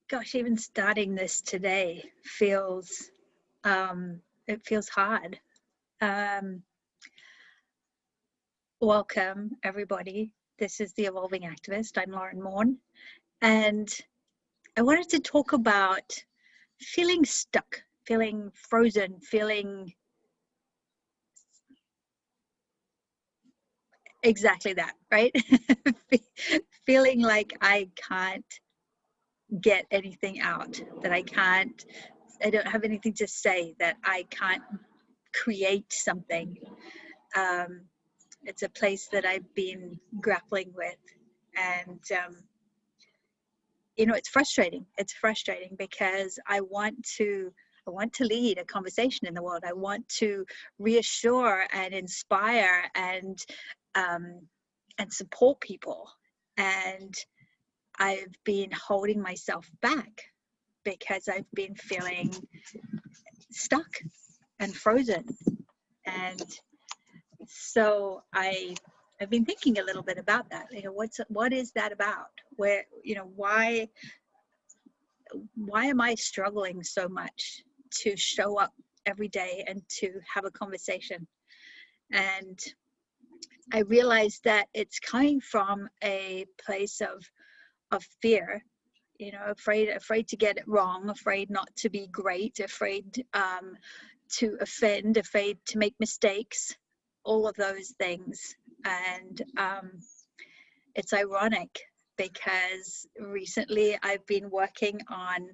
gosh, even starting this today feels, it feels hard. Um, Welcome, everybody. This is The Evolving Activist. I'm Lauren Morn, and I wanted to talk about feeling stuck, feeling frozen, feeling exactly that, right? Feeling like I can't get anything out, that I don't have anything to say, that I can't create something. It's a place that I've been grappling with, and it's frustrating. It's frustrating because I want to lead a conversation in the world. I want to reassure and inspire um, and support people, and I've been holding myself back because I've been feeling stuck and frozen. And so I've been thinking a little bit about that. What is that about? Where, why am I struggling so much to show up every day and to have a conversation? And I realized that it's coming from a place of fear, afraid to get it wrong, afraid not to be great, afraid to offend, afraid to make mistakes, all of those things. And it's ironic because recently I've been working on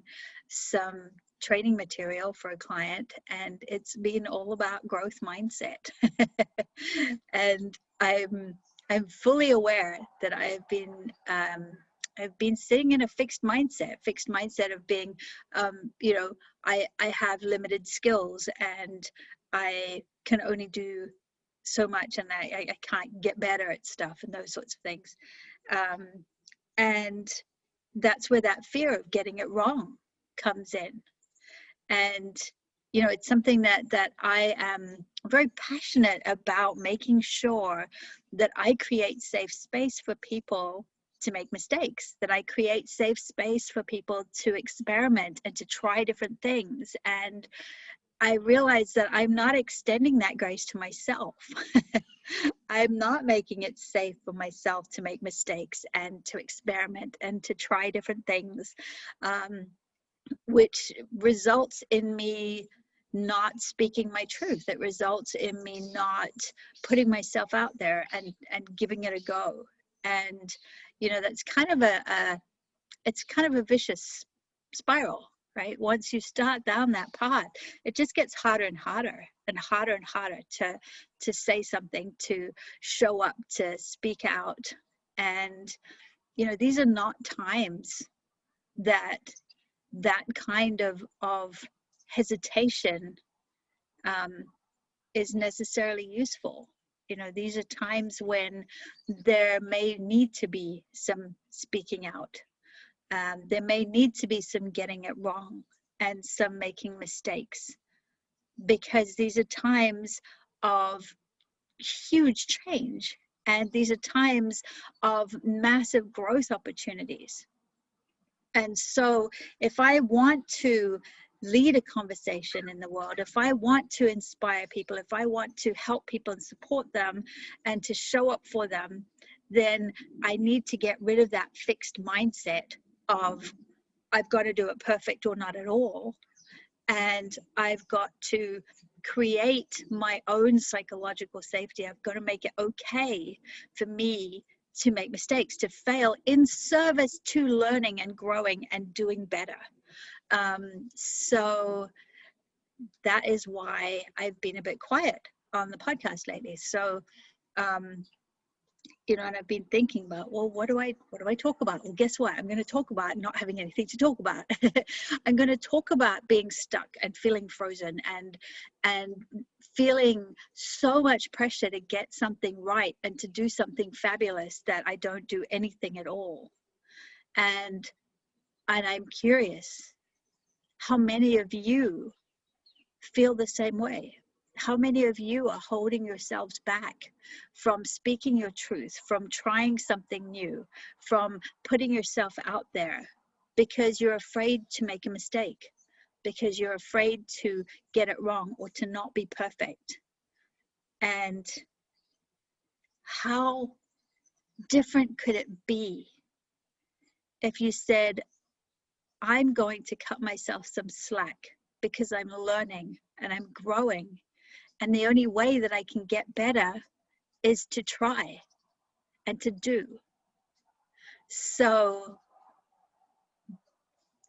some training material for a client, and it's been all about growth mindset. And I'm fully aware that I've been sitting in a fixed mindset of being, I have limited skills and I can only do so much, and I can't get better at stuff and those sorts of things. And that's where that fear of getting it wrong comes in. And it's something that I am very passionate about, making sure that I create safe space for people to make mistakes, that I create safe space for people to experiment and to try different things. And I realize that I'm not extending that grace to myself. I'm not making it safe for myself to make mistakes and to experiment and to try different things, which results in me not speaking my truth. It results in me not putting myself out there and giving it a go. And that's kind of it's kind of a vicious spiral, right? Once you start down that path, it just gets harder and harder and harder and harder to say something, to show up, to speak out. And these are not times that kind of hesitation is necessarily useful. These are times when there may need to be some speaking out. There may need to be some getting it wrong and some making mistakes, because these are times of huge change, and these are times of massive growth opportunities. And so if I want to lead a conversation in the world, if I want to inspire people, if I want to help people and support them and to show up for them, then I need to get rid of that fixed mindset of I've got to do it perfect or not at all. And I've got to create my own psychological safety. I've got to make it okay for me to make mistakes, to fail in service to learning and growing and doing better. So that is why I've been a bit quiet on the podcast lately. So, and I've been thinking about, well, what do I talk about? Well, guess what? I'm going to talk about not having anything to talk about. I'm going to talk about being stuck and feeling frozen and feeling so much pressure to get something right and to do something fabulous that I don't do anything at all. And I'm curious how many of you feel the same way. How many of you are holding yourselves back from speaking your truth, from trying something new, from putting yourself out there? because you're afraid to make a mistake, because you're afraid to get it wrong or to not be perfect. And how different could it be if you said, I'm going to cut myself some slack because I'm learning and I'm growing, and the only way that I can get better is to try and to do. So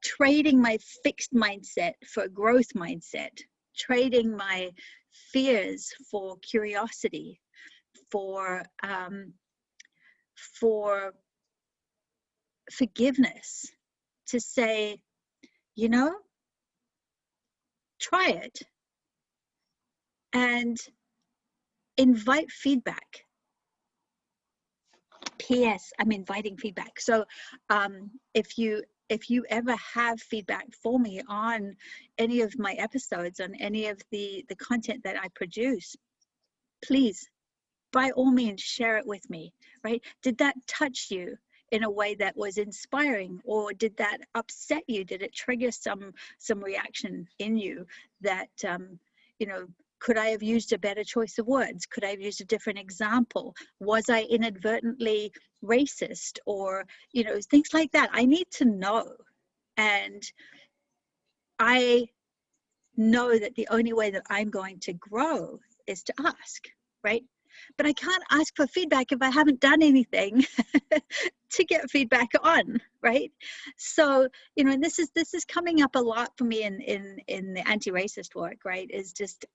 trading my fixed mindset for a growth mindset, trading my fears for curiosity, for forgiveness, to say, you know, try it and invite feedback. P.S. I'm inviting feedback. So if you ever have feedback for me on any of my episodes, on any of the content that I produce, please, by all means, share it with me, right? Did that touch you in a way that was inspiring, or did that upset you? Did it trigger some reaction in you that, you know, could I have used a better choice of words? Could I have used a different example? Was I inadvertently racist? Or, you know, things like that. I need to know. And I know that the only way that I'm going to grow is to ask, right? But I can't ask for feedback if I haven't done anything to get feedback on, right? So, you know, and this is coming up a lot for me in the anti-racist work, right? Is just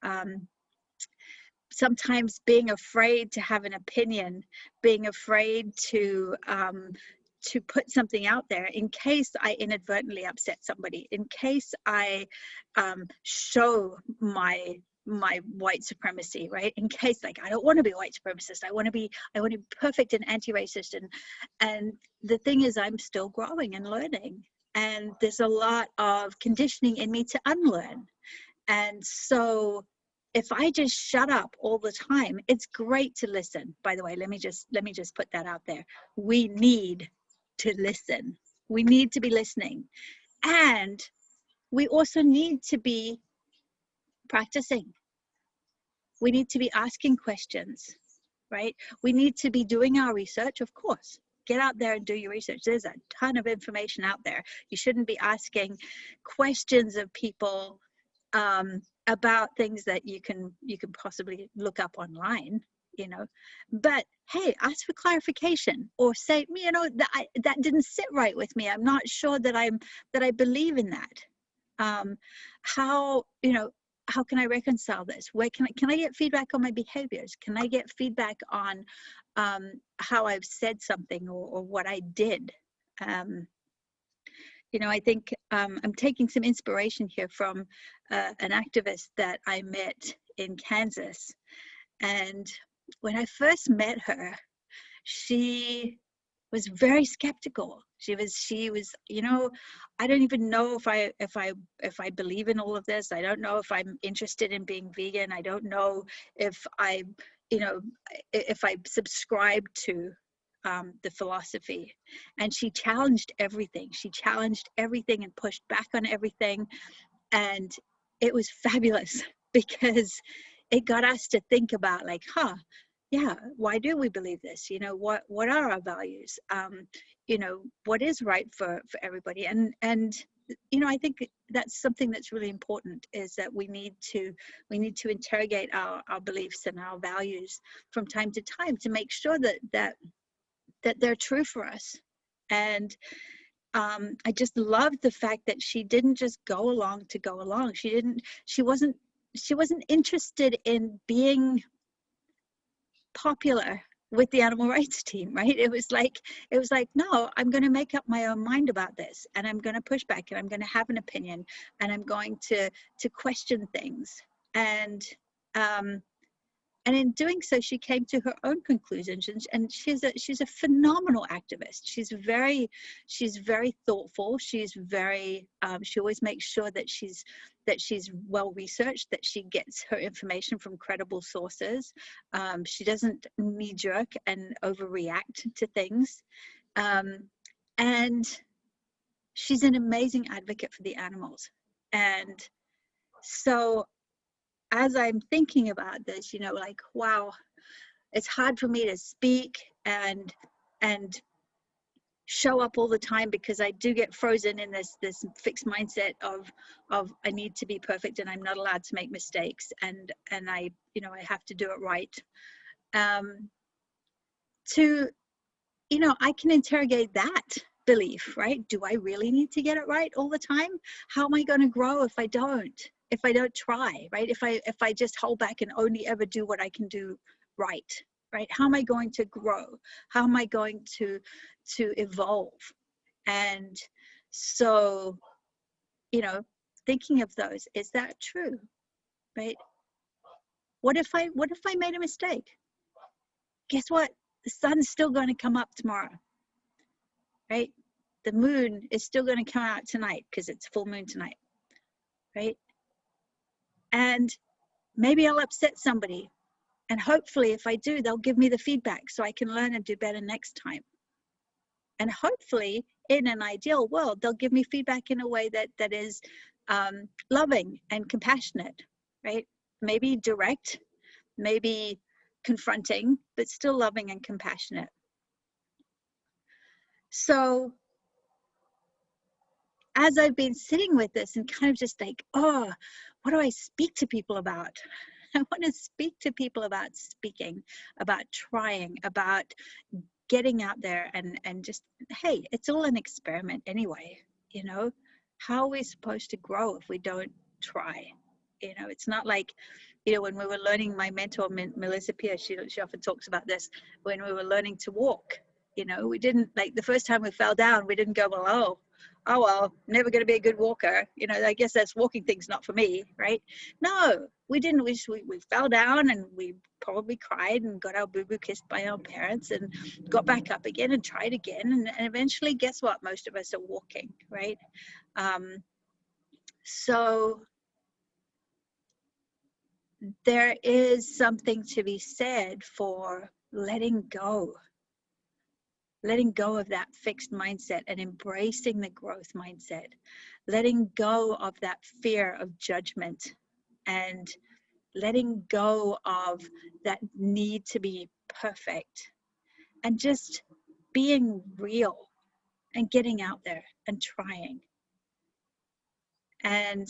sometimes being afraid to have an opinion, being afraid to put something out there in case I inadvertently upset somebody, in case I show my white supremacy, right? In case, like, I don't want to be a white supremacist. I want to be perfect and anti-racist. And the thing is, I'm still growing and learning, and there's a lot of conditioning in me to unlearn. And so if I just shut up all the time, it's great to listen. By the way, let me just put that out there. We need to listen. We need to be listening. And we also need to be practicing. We need to be asking questions, right? We need to be doing our research, of course. Get out there and do your research. There's a ton of information out there. You shouldn't be asking questions of people about things that you can possibly look up online, you know. But hey, ask for clarification, or say, you know, that didn't sit right with me. I'm not sure that I believe in that. How, you know, how can I reconcile this? Where can I get feedback on my behaviors? Can I get feedback on how I've said something, or what I did? You know, I think I'm taking some inspiration here from an activist that I met in Kansas. And when I first met her, she was very skeptical. She was, you know, I don't even know if I believe in all of this. I don't know if I'm interested in being vegan. I don't know if I, you know, if I subscribe to the philosophy. And she challenged everything. She challenged everything and pushed back on everything. And it was fabulous because it got us to think about, like, yeah, why do we believe this? You know, what are our values? You know, what is right for everybody? And you know, I think that's something that's really important, is that we need to interrogate our beliefs and our values from time to time to make sure that they're true for us. And I just loved the fact that she didn't just go along to go along. She wasn't interested in being popular with the animal rights team, right? It was like, no, I'm going to make up my own mind about this, and I'm going to push back, and I'm going to have an opinion, and I'm going to question things. And in doing so, she came to her own conclusions, and she's a phenomenal activist. She's very thoughtful. She's very she always makes sure that she's well researched, that she gets her information from credible sources. She doesn't knee jerk and overreact to things, and she's an amazing advocate for the animals. And so as I'm thinking about this, you know, like, wow, it's hard for me to speak and show up all the time, because I do get frozen in this fixed mindset of I need to be perfect and I'm not allowed to make mistakes, and I, you know, I have to do it right. To, you know, I can interrogate that belief, right? Do I really need to get it right all the time? How am I going to grow if I don't try, right? If I just hold back and only ever do what I can do right? How am I going to grow? How am I going to evolve? And so, you know, thinking of those, is that true, right? What if I made a mistake? Guess what? The sun's still going to come up tomorrow, right? The moon is still going to come out tonight because it's full moon tonight, right? And maybe I'll upset somebody, and hopefully if I do, they'll give me the feedback so I can learn and do better next time. And hopefully, in an ideal world, they'll give me feedback in a way that is loving and compassionate, right? Maybe direct, maybe confronting, but still loving and compassionate. So as I've been sitting with this and kind of just like, oh, what do I speak to people about? I want to speak to people about speaking, about trying, about getting out there and just, hey, it's all an experiment anyway, you know? How are we supposed to grow if we don't try? You know, it's not like, you know, when we were learning, my mentor, Melissa Pierce, she often talks about this, when we were learning to walk, you know, we didn't, like, the first time we fell down, we didn't go, well, well, never going to be a good walker. You know, I guess that's walking thing's not for me, right? No, we didn't. We fell down and we probably cried and got our boo-boo kissed by our parents and got back up again and tried again. And eventually, guess what? Most of us are walking, right? So there is something to be said for letting go of that fixed mindset and embracing the growth mindset, letting go of that fear of judgment, and letting go of that need to be perfect, and just being real and getting out there and trying and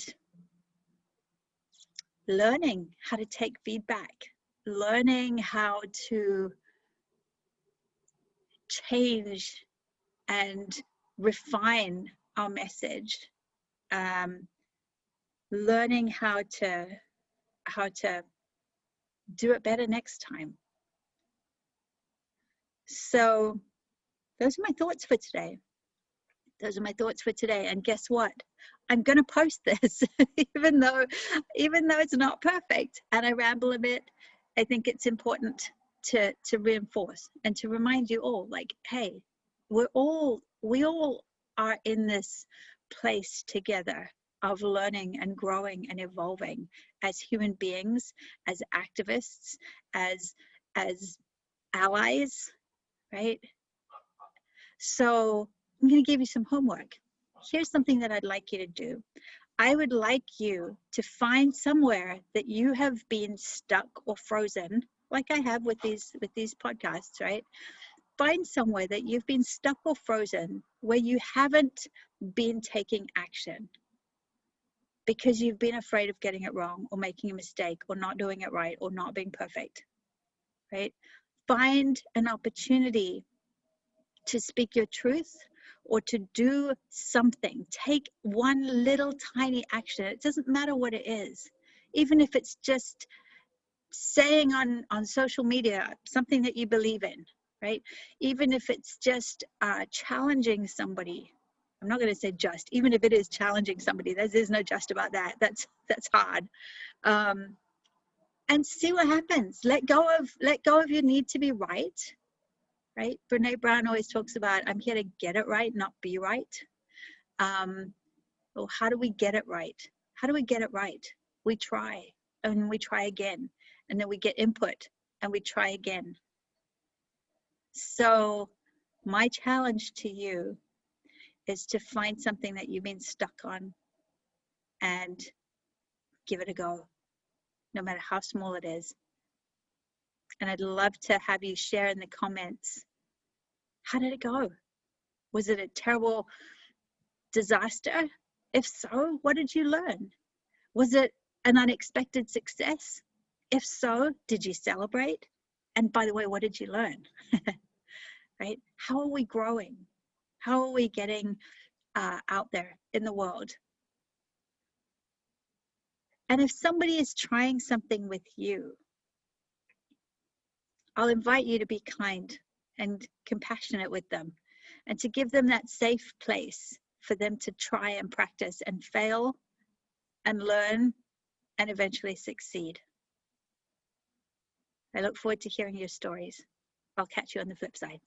learning how to take feedback, learning how to change and refine our message, learning how to do it better next time. So those are my thoughts for today. And guess what? I'm going to post this, even though it's not perfect and I ramble a bit. I think it's important to reinforce and to remind you all, like, hey, we all are in this place together of learning and growing and evolving as human beings, as activists, as allies, right? So I'm going to give you some homework. Here's something that I'd like you to do. I would like you to find somewhere that you have been stuck or frozen, like I have with these podcasts, right? Find somewhere that you've been stuck or frozen where you haven't been taking action because you've been afraid of getting it wrong or making a mistake or not doing it right or not being perfect, right? Find an opportunity to speak your truth or to do something. Take one little tiny action. It doesn't matter what it is. Even if it's just saying on social media something that you believe in, right? Even if it's just challenging somebody. I'm not going to say just, even if it is challenging somebody, there's no just about that. That's hard. And see what happens. Let go of your need to be right. Right? Brene Brown always talks about, I'm here to get it right, not be right. Well, how do we get it right? How do we get it right? We try, and we try again, and then we get input, and we try again. So my challenge to you is to find something that you've been stuck on and give it a go, no matter how small it is. And I'd love to have you share in the comments, how did it go? Was it a terrible disaster? If so, what did you learn? Was it an unexpected success? If so, did you celebrate? And by the way, what did you learn? Right? How are we growing? How are we getting out there in the world? And if somebody is trying something with you, I'll invite you to be kind and compassionate with them, and to give them that safe place for them to try and practice and fail and learn and eventually succeed. I look forward to hearing your stories. I'll catch you on the flip side.